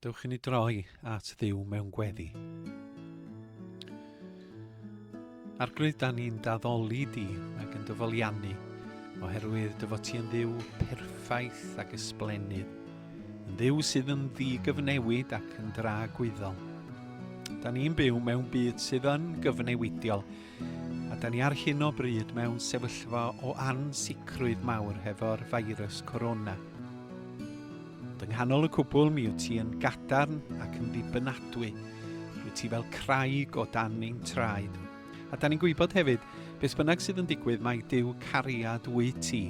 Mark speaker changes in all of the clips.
Speaker 1: Dewch i ni droi at Dduw mewn gweddi. Arglwydd da ni'n daddoli di ac yn dyfoliannu, oherwydd dy fod ti yn Dduw perffaith ac ysblennydd, yn Dduw sydd yn ddigyfnewid ac yn dragwyddol. Da ni'n byw mewn byd sydd yn gyfnewidiol, a da ni ar hyn o bryd mewn sefyllfa o ansicrwydd mawr hefo'r feirws corona. Yng nghanol y cwbl mi wyt ti yn gadarn ac yn ddibynadwy, rwy ti fel craig o dan ein traed. A da ni'n gwybod hefyd, beth bynnag sydd yn digwydd mae Duw cariad wyt ti,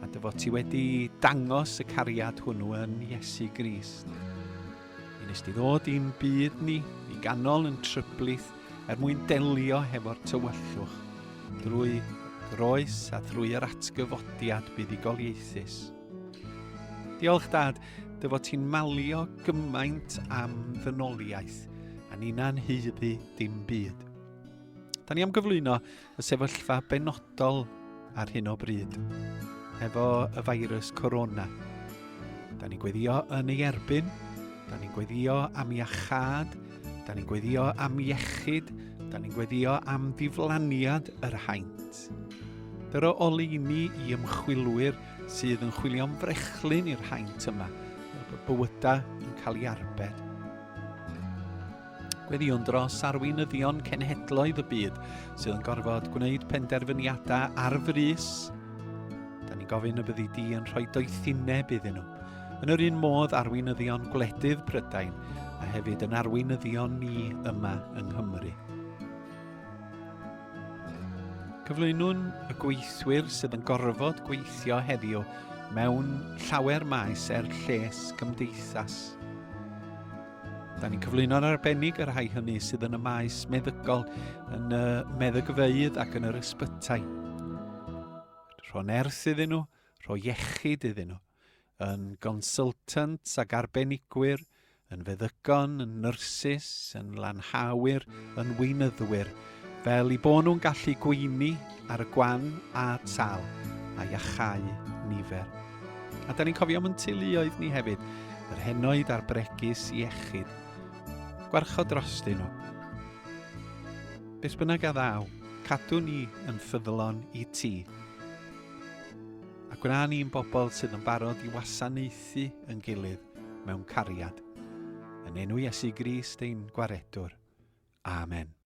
Speaker 1: a dy fod ti wedi dangos y cariad hwnnw yn Iesu Grist. Mi nes ti ddod i'n byd ni, i ganol yn tryblyth, mwyn delio hefo'r tywyllwch, drwy groes a drwy yr atgyfodiad buddugoliaethus. Diolch Dad, dy fod ti'n malio gymaint am ddynoliaeth, a ni'n anheiddi dim byd. Da ni am gyflwyno y sefyllfa benodol ar hyn o bryd, efo y feirws corona. Da ni'n gweddio yn ei erbyn, da ni'n gweddio am iachad, da ni'n gweddio am iechyd, da ni'n gweddio am ddiflaniad yr haint. Dyro oleuni i ymchwilwyr sydd yn chwilio am frechlyn i'r haint yma, fel bywyda yn cael ei arbed. Gweddïwn dros arweinyddion cenhedloedd y byd sydd yn gorfod gwneud penderfyniadau ar frys. Da ni'n gofyn y byddi di yn rhoi doethineb iddyn nhw, yn yr un modd arweinyddion gwledydd Prydain, a hefyd yn arweinyddion ni yma yng Nghymru. Cyflwynwn y gweithwyr sydd yn gorfod gweithio heddiw mewn llawer maes lles gymdeithas. Da ni'n cyflwyno'n arbennig yr rhai hynny sydd yn y maes meddygol, yn y meddygfeydd ac yn yr ysbytai. Rho nerth iddyn nhw, rho iechyd iddyn nhw, yn gonsultants ac arbenigwyr, yn feddygon, yn nyrsys, yn lanhawyr, yn weinyddwyr, fel i bod nhw'n gallu gweini ar y gwan a tal a iachau nifer. A da ni'n cofio am yn teuluoedd ni hefyd, yr henoed a'r bregus iechyd. Gwarchod drostyn nhw. Beth bynnag a ddaw, cadw ni yn ffyddlon i ti. A gwna ni'n bobl sydd yn barod i wasanaethu yn gilydd mewn cariad. Yn enw Iesu Grist ein gwaredwr. Amen.